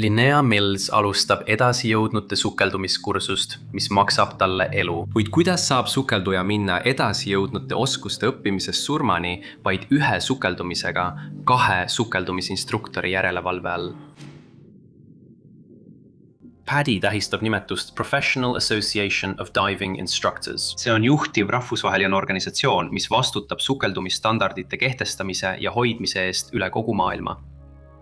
Linnea Mills alustab edasijõudnute sukeldumiskursust, mis maksab talle elu. Kuid kuidas saab sukelduja minna edasijõudnute oskuste õppimisest surmani vaid ühe sukeldumisega 2 sukeldumisinstruktori järelevalve all? PADI tähistab nimetust Professional Association of Diving Instructors. See on juhtiv rahvusvaheline organisatsioon, mis vastutab sukeldumisstandardite kehtestamise ja hoidmise eest üle kogu maailma.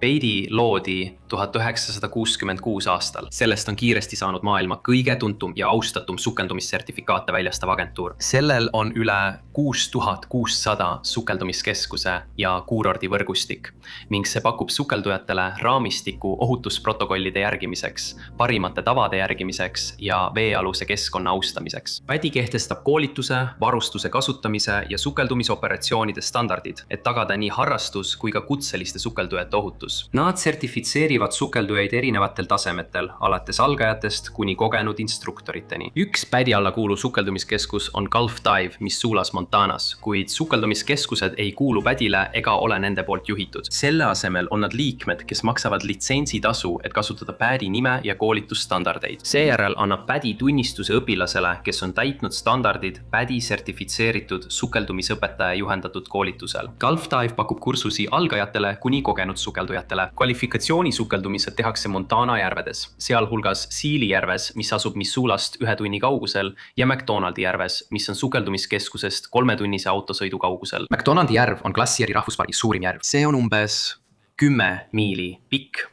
PADI loodi 1966 aastal. Sellest on kiiresti saanud maailma kõige tuntum ja austatum sukeldumissertifikaate väljastav agentuur. Sellel on üle 6600 sukeldumiskeskuse ja kuurordi võrgustik ning see pakub sukeldujatele raamistiku ohutusprotokollide järgimiseks, parimate tavade järgimiseks ja veealuse keskkonna austamiseks. PADI kehtestab koolituse, varustuse kasutamise ja sukeldumisoperatsioonide standardid, et tagada nii harrastus kui ka kutseliste sukeldujate ohutus. Nad sertifitseerivad sukeldujaid erinevatel tasemetel, alates algajatest kuni kogenud instruktoriteni. Üks PADI alla kuuluv sukeldumiskeskus on Gulf Dive, mis suulas Montanas, kuid sukeldumiskeskused ei kuulu PADile ega ole nende poolt juhitud. Selle asemel on nad liikmed, kes maksavad litsentsitasu, et kasutada PADI nime ja koolitusstandardeid. Seejärel annab PADI tunnistuse õpilasele, kes on täitnud standardid PADI sertifitseeritud sukeldumisõpetaja juhendatud koolitusel. Gulf Dive pakub kursusi algajatele kuni kogenud sukeldujatele. Kvalifikatsiooni sukeldumised tehakse Montana järvedes, sealhulgas Sealy järves, mis asub Missoulast 1 tunni kaugusel, ja McDonaldi järves, mis on sukeldumiskeskusest 3-tunnise autosõidu kaugusel. McDonaldi järv on Glacieri rahvuspargi suurim järv. See on umbes 10 miili pikk,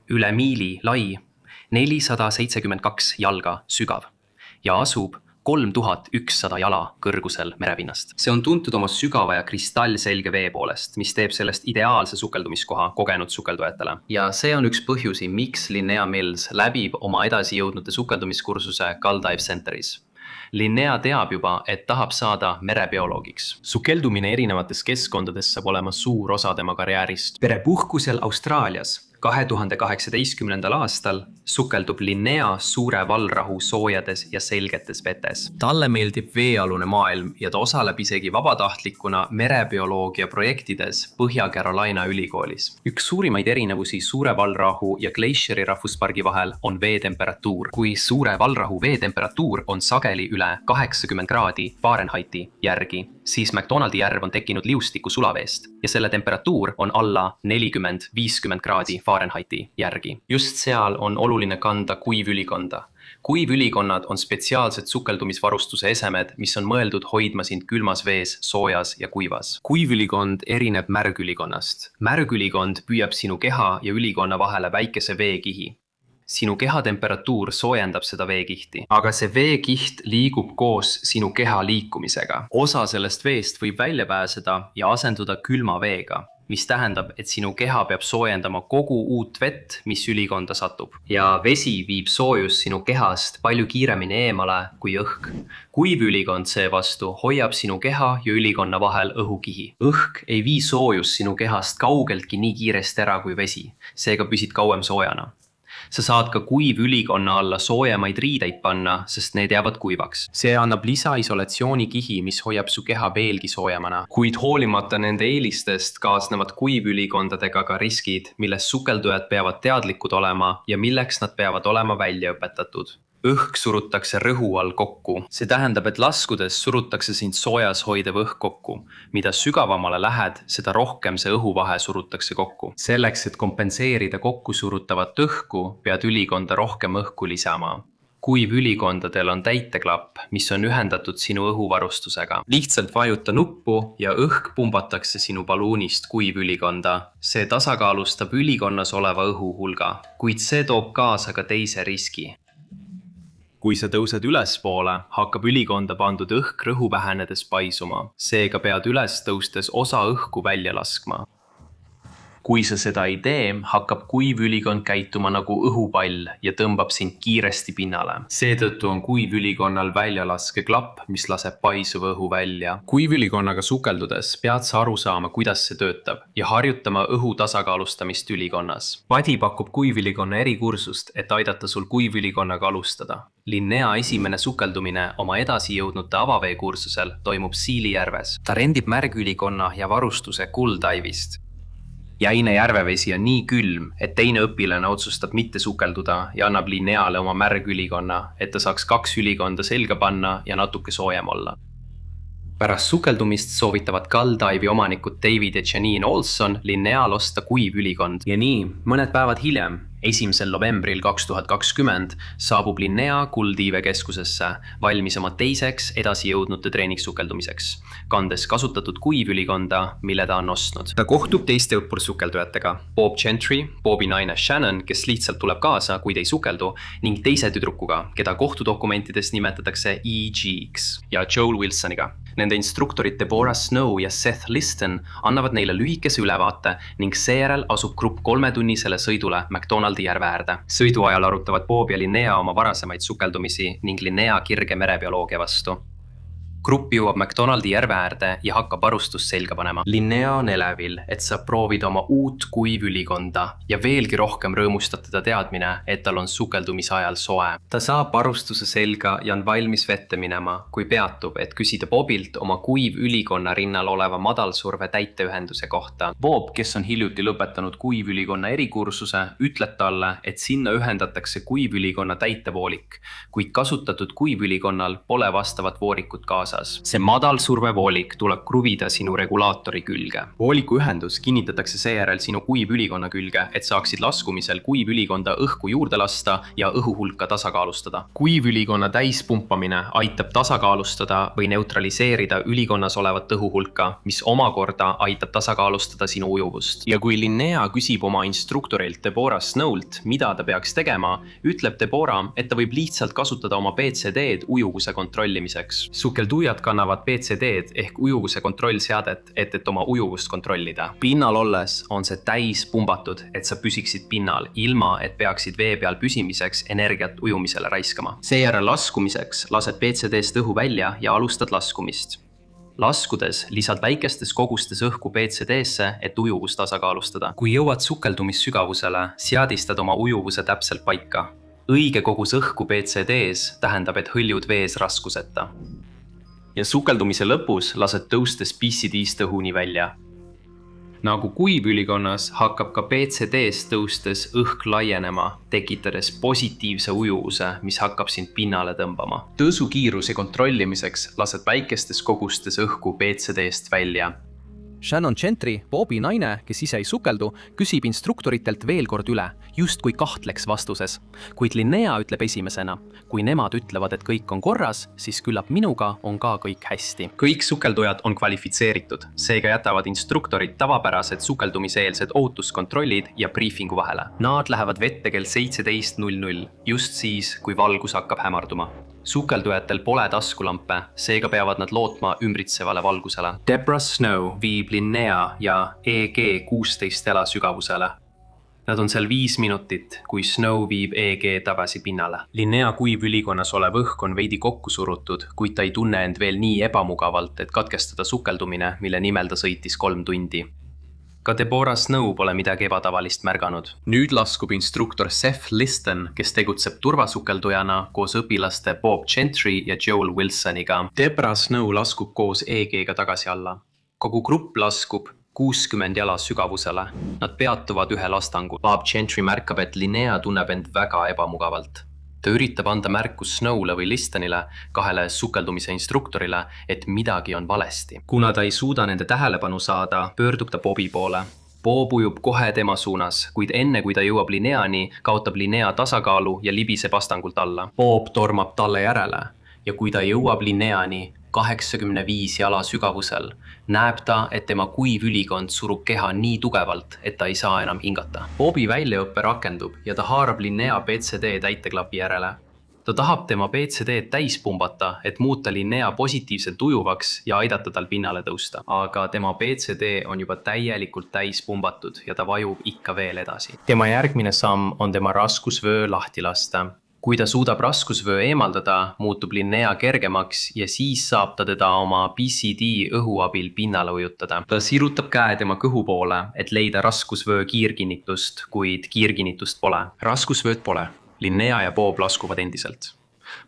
üle miili lai, 472 jalga sügav ja asub 3100 jala kõrgusel merepinnast. See on tuntud oma sügava ja kristallselge vee poolest, mis teeb sellest ideaalse sukeldumiskoha kogenud sukeldujatele. Ja see on üks põhjusi, miks Linnea Mills läbib oma edasijõudnute sukeldumiskursuse Gull Dive Centeris. Linnea teab juba, et tahab saada merebioloogiks. Sukeldumine erinevates keskkondades saab olema suur osa tema karjäärist. Perepuhkusel Austraalias 2018. aastal sukeldub Linnea Suure Vallrahu soojades ja selgetes vetes. Talle meeldib veealune maailm ja ta osaleb isegi vabatahtlikuna merebioloogia projektides Põhja-Carolina ülikoolis. Üks suurimaid erinevusi Suure Vallrahu ja Glacieri rahvuspargi vahel on veetemperatuur. Kui Suure Vallrahu veetemperatuur on sageli üle 80 kraadi Fahrenheiti järgi, siis McDonaldi järv on tekkinud liustiku sulaveest ja selle temperatuur on alla 40-50 kraadi Fahrenheiti järgi. Just seal on oluline kanda kuivülikonda. Kuivülikonnad on spetsiaalsed sukeldumisvarustuse esemed, mis on mõeldud hoidma sind külmas vees, soojas ja kuivas. Kuivülikond erineb märgülikonnast. Märgülikond püüab sinu keha ja ülikonna vahele väikese veekihi. Sinu keha temperatuur soojendab seda veekihti, aga see veekiht liigub koos sinu keha liikumisega. Osa sellest veest võib välja pääseda ja asenduda külma veega, mis tähendab, et sinu keha peab soojendama kogu uut vett, mis ülikonda satub. Ja vesi viib soojus sinu kehast palju kiiremini eemale kui õhk. Kuivülikond seevastu hoiab sinu keha ja ülikonna vahel õhukihi. Õhk ei vii soojus sinu kehast kaugeltki nii kiiresti ära kui vesi, seega püsid kauem soojana. Sa saad ka kuivülikonna alla soojemaid riideid panna, sest need jäävad kuivaks. See annab lisaisolatsioonikihi, mis hoiab su keha veelgi soojemana. Kuid hoolimata nende eelistest kaasnevad kuivülikondadega ka riskid, milles sukeldujad peavad teadlikud olema ja milleks nad peavad olema välja õpetatud. Õhk surutakse rõhu all kokku. See tähendab, et laskudes surutakse sind soojas hoidev õhk kokku. Mida sügavamale lähed, seda rohkem see õhuvahe surutakse kokku. Selleks, et kompenseerida kokku surutavat õhku, pead ülikonda rohkem õhku lisama. Kuivülikondadel on täiteklapp, mis on ühendatud sinu õhuvarustusega. Lihtsalt vajuta nuppu ja õhk pumbatakse sinu baluunist kuivülikonda. See tasakaalustab ülikonnas oleva õhu hulga, kuid see toob kaasa ka teise riski. Kui sa tõused ülespoole, hakkab ülikonda pandud õhk rõhu vähenedes paisuma. Seega pead üles tõustes osa õhku välja laskma. Kui sa seda ei tee, hakkab kuivülikond käituma nagu õhupall ja tõmbab sind kiiresti pinnale. Seetõttu on kuivülikonnal väljalaskeklapp, mis laseb paisuva õhu välja. Kuivülikonnaga sukeldudes pead sa aru saama, kuidas see töötab ja harjutama õhu tasakaalustamist ülikonnas. PADI pakub kuivülikonna erikursust, et aidata sul kuivülikonnaga alustada. Linnea esimene sukeldumine oma edasijõudnute avaveekursusel toimub Sealy järves. Ta rendib märgülikonna ja varustuse Gull Dive'ist. jäine järvevesi on nii külm, et teine õpilane otsustab mitte sukelduda ja annab Linneale oma märgülikonna, et ta saaks 2 ülikonda selga panna ja natuke soojem olla. Pärast sukeldumist soovitavad Guldive'i omanikud David ja Janine Olson Linneal osta kuiv ülikond. Ja nii, mõned päevad hiljem, 1. novembril 2020 saabub Linnea Guldive keskusesse valmis oma teiseks edasijõudnute treeningssukeldumiseks, kandes kasutatud kuivülikonda, mille ta on ostnud. Ta kohtub teiste õppursukeldujatega. Bob Gentry, Bobi naine Shannon, kes lihtsalt tuleb kaasa, kuid ei sukeldu, ning teise tüdrukuga, keda kohtudokumentides nimetatakse EG-ks, ja Joel Wilsoniga. Nende instruktorid Deborah Snow ja Seth Liston annavad neile lühikese ülevaate ning seejärel asub grupp 3-tunnisele sõidule McDonaldi järve äärde. Sõidu ajal arutavad Bob ja Linnea oma varasemaid sukeldumisi ning Linnea kirge merebioloogia vastu. Grupp jõuab McDonaldi järve äärde ja hakkab varustust selga panema. Linnea on elevil, et saab proovida oma uut kuivülikonda ja veelgi rohkem rõõmustab teda teadmine, et tal on sukeldumise ajal soe. Ta saab varustuse selga ja on valmis vette minema, kui peatub, et küsida Bobilt oma kuivülikonna rinnal oleva madalsurve täiteühenduse kohta. Bob, kes on hiljuti lõpetanud kuivülikonna erikursuse, ütleb talle, et sinna ühendatakse kuivülikonna täitevoolik, kuid kasutatud kuivülikonnal pole vastavat voorikut kaasa. See madalsurvevoolik tuleb kruvida sinu regulaatori külge. Vooliku ühendus kinnitatakse seejärel sinu kuivülikonna külge, et saaksid laskumisel kuivülikonda õhku juurde lasta ja õhuhulka tasakaalustada. Kuivülikonna täispumpamine aitab tasakaalustada või neutraliseerida ülikonnas olevat õhuhulka, mis omakorda aitab tasakaalustada sinu ujuvust. Ja kui Linnea küsib oma instruktorilt Deborah Snowlt, mida ta peaks tegema, ütleb Deborah, et ta võib lihtsalt kasutada oma PCD-d ujuvuse kontrollimiseks. Sukeldujad kannavad PCD-d ehk ujuvuse kontrollseadet, et oma ujuvust kontrollida. Pinnal olles on see täis pumbatud, et sa püsiksid pinnal, ilma et peaksid vee peal püsimiseks energiat ujumisele raiskama. Seejärel laskumiseks lased PCD-st õhu välja ja alustad laskumist. Laskudes lisad väikestes kogustes õhku PCD-sse, et ujuvust tasakaalustada. Kui jõuad sukeldumissügavusele, seadistad oma ujuvuse täpselt paika. Õige kogus õhku PCD-s tähendab, et hõljud vees raskuseta. Ja sukeldumise lõpus lased tõustes PCD-st õhuni välja. Nagu kuivülikonnas hakkab ka PCD-st tõustes õhk laienema, tekitades positiivse ujuvuse, mis hakkab sind pinnale tõmbama. Tõusukiiruse kontrollimiseks lased väikestes kogustes õhku PCD-st välja. Shannon Gentry, Bobi naine, kes ise ei sukeldu, küsib instruktoritelt veel kord üle, justkui kahtleks vastuses. Kuid Linnea ütleb esimesena, kui nemad ütlevad, et kõik on korras, siis küllap minuga on ka kõik hästi. Kõik sukeldujad on kvalifitseeritud, seega jätavad instruktorid tavapärased sukeldumiseelsed ootuskontrollid ja briifingu vahele. Nad lähevad vette kell 17:00, just siis, kui valgus hakkab hämarduma. Sukeldujatel pole taskulampe, seega peavad nad lootma ümbritsevale valgusele. Deborah Snow viib Linnea ja EG-16 jala sügavusele. Nad on seal 5 minutit, kui Snow viib EG tagasi pinnale. Linnea kuivülikonnas olev õhk on veidi kokku surutud, kuid ta ei tunne end veel nii ebamugavalt, et katkestada sukeldumine, mille nimel ta sõitis 3 tundi. Ka Deborah Snow pole midagi ebatavalist märganud. Nüüd laskub instruktor Seth Liston, kes tegutseb turvasukeldujana koos õpilaste Bob Gentry ja Joel Wilsoniga. Deborah Snow laskub koos EG-ga tagasi alla. Kogu grupp laskub 60 jala sügavusele. Nad peatuvad ühe lastangul. Bob Gentry märkab, et Linnea tunneb end väga ebamugavalt. Ta üritab anda märkus Snowle või Listonile, kahele sukeldumise instruktorile, et midagi on valesti. Kuna ta ei suuda nende tähelepanu saada, pöördub ta Bobi poole. Bob ujub kohe tema suunas, kuid enne kui ta jõuab Linneani, kaotab Linnea tasakaalu ja libiseb astangult alla. Bob tormab talle järele ja kui ta jõuab Linneani 85 jala sügavusel, näeb ta, et tema kuivülikond surub keha nii tugevalt, et ta ei saa enam hingata. Bobi väljaõppe rakendub ja ta haarab Linnea PCD täiteklapi järele. Ta tahab tema PCD täis pumbata, et muuta Linnea positiivselt ujuvaks ja aidata tal pinnale tõusta. Aga tema PCD on juba täielikult täis pumbatud ja ta vajub ikka veel edasi. Tema järgmine samm on tema raskusvöö lahti lasta. Kui ta suudab raskusvöö eemaldada, muutub Linnea kergemaks ja siis saab ta teda oma PCD õhu abil pinnale ujutada. Ta sirutab käe tema kõhu poole, et leida raskusvöö kiirkinnitust, kuid kiirkinnitust pole. Raskusvööd pole. Linnea ja Bob laskuvad endiselt.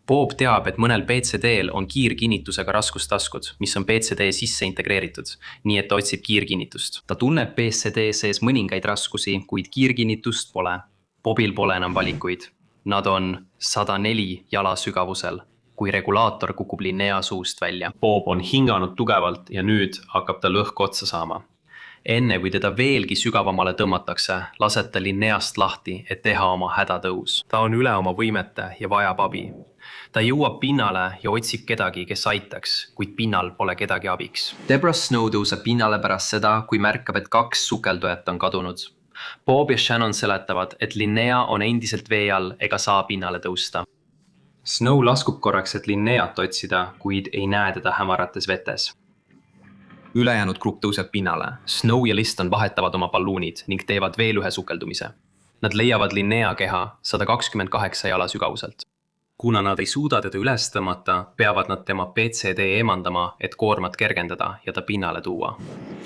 Bob teab, et mõnel PCD-l on kiirkinnitusega raskustaskud, mis on PCD sisse integreeritud, nii et ta otsib kiirkinnitust. Ta tunneb PCD sees mõningaid raskusi, kuid kiirkinnitust pole. Bobil pole enam valikuid. Nad on 104 jala sügavusel, kui regulaator kukub Linnea suust välja. Bob on hinganud tugevalt ja nüüd hakkab tal õhk otsa saama. Enne kui teda veelgi sügavamale tõmmatakse, laseb ta Linneast lahti, et teha oma hädatõus. Ta on üle oma võimete ja vajab abi. Ta jõuab pinnale ja otsib kedagi, kes aitaks, kuid pinnal pole kedagi abiks. Deborah Snow tõuseb pinnale pärast seda, kui märkab, et 2 sukeldujat on kadunud. Bob ja Shannon seletavad, et Linnea on endiselt vee all ega saa pinnale tõusta. Snow laskub korraks, et Linneat otsida, kuid ei näe teda hämarates vetes. Ülejäänud grupp tõuseb pinnale. Snow ja Liston vahetavad oma balluunid ning teevad veel ühe sukeldumise. Nad leiavad Linnea keha 128 jala sügavuselt. Kuna nad ei suuda teda üles tõmmata, peavad nad tema PCD eemandama, et koormat kergendada ja ta pinnale tuua.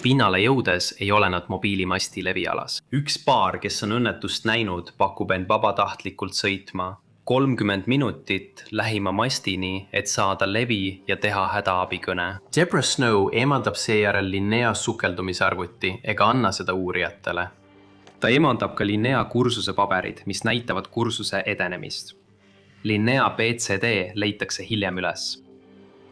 Pinnale jõudes ei ole nad mobiilimasti levialas. Üks paar, kes on õnnetust näinud, pakub end vabatahtlikult sõitma 30 minutit lähima mastini, et saada levi ja teha hädaabikõne. Deborah Snow eemaldab seejärel Linnea sukeldumise arvuti ega anna seda uurijatele. Ta eemaldab ka Linnea kursuse paberid, mis näitavad kursuse edenemist. Linnea PCD leitakse hiljem üles.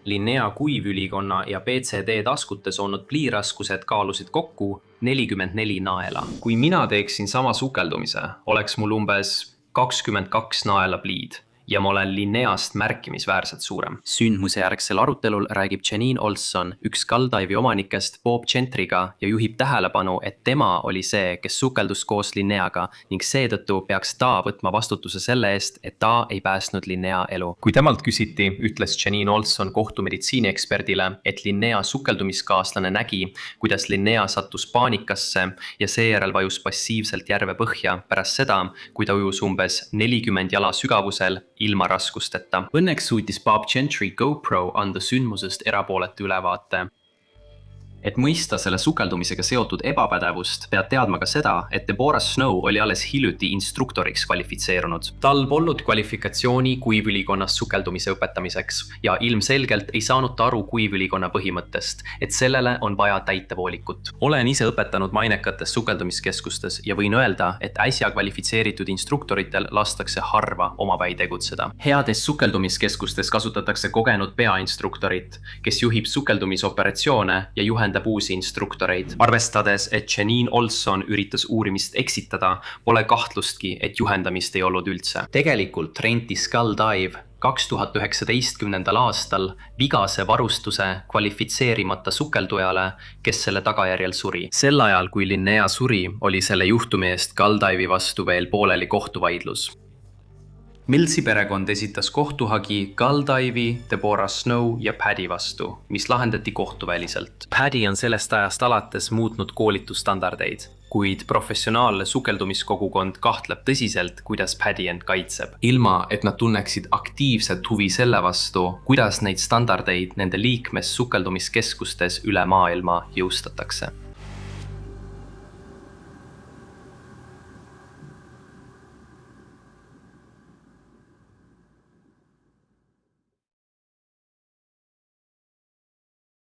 Linnea kuivülikonna ja PCD taskutes olnud pliiraskused kaalusid kokku 44 naela. Kui mina teeksin sama sukeldumise, oleks mul umbes 22 naela pliid ja ma olen Linneast märkimisväärselt suurem. Sündmuse järgsel arutelul räägib Janine Olson, üks Skydive'i omanikest Bob Gentryga ja juhib tähelepanu, et tema oli see, kes sukeldus koos Linneaga ning seetõttu peaks ta võtma vastutuse selle eest, et ta ei päästnud Linnea elu. Kui temalt küsiti, ütles Janine Olson kohtumeditsiinieksperdile, et Linnea sukeldumiskaaslane nägi, kuidas Linnea sattus paanikasse ja seejärel vajus passiivselt järve põhja pärast seda, kui ta ujus umbes 40 jala sügavusel ilma raskusteta. Õnneks suutis Bob Gentry GoPro anda sündmusest erapooletu ülevaate. Et mõista selle sukeldumisega seotud ebapädevust, pead teadma ka seda, et Deborah Snow oli alles hiljuti instruktoriks kvalifitseerunud. Tal polnud kvalifikatsiooni kuivülikonnas sukeldumise õpetamiseks ja ilmselgelt ei saanud ta aru kuivülikonna põhimõttest, et sellele on vaja täitevoolikut. Olen ise õpetanud mainekates sukeldumiskeskustes ja võin öelda, et äsja kvalifitseeritud instruktoritel lastakse harva omapäi tegutseda. Heades sukeldumiskeskustes kasutatakse kogenud peainstruktorit, kes juhib sukeldumisoperatsioone ja juhendab uusi instruktoreid. Arvestades, et Janine Olson üritas uurimist eksitada, pole kahtlustki, et juhendamist ei olnud üldse. Tegelikult rentis Skydive 2019. aastal vigase varustuse kvalifitseerimata sukeldujale, kes selle tagajärjel suri. Sel ajal, kui Linnea suri, oli selle juhtumi eest Skydive'i vastu veel pooleli kohtuvaidlus. Millsi perekond esitas kohtuhagi Skydive'i, Deborah Snow ja Paddy vastu, mis lahendati kohtuväliselt. Paddy on sellest ajast alates muutnud koolitusstandardeid, kuid professionaalne sukeldumiskogukond kahtleb tõsiselt, kuidas Paddy end kaitseb. Ilma, et nad tunneksid aktiivset huvi selle vastu, kuidas neid standardeid nende liikmes sukeldumiskeskustes üle maailma jõustatakse.